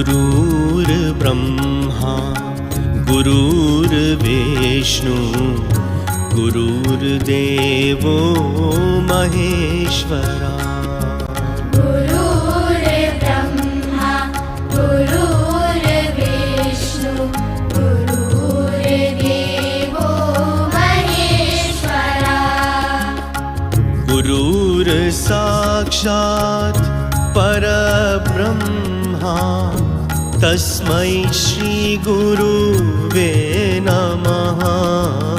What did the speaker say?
गुरुर्ब्रह्मा गुरुर्विष्णु गुरुर्देवो महेश्वरा। गुरुर्ब्रह्मा गुरुर्विष्णु गुरुर्देवो महेश्वरा। गुरुर्साक्षात् परब्रह्मा तस्मै श्री गुरुवे नमः।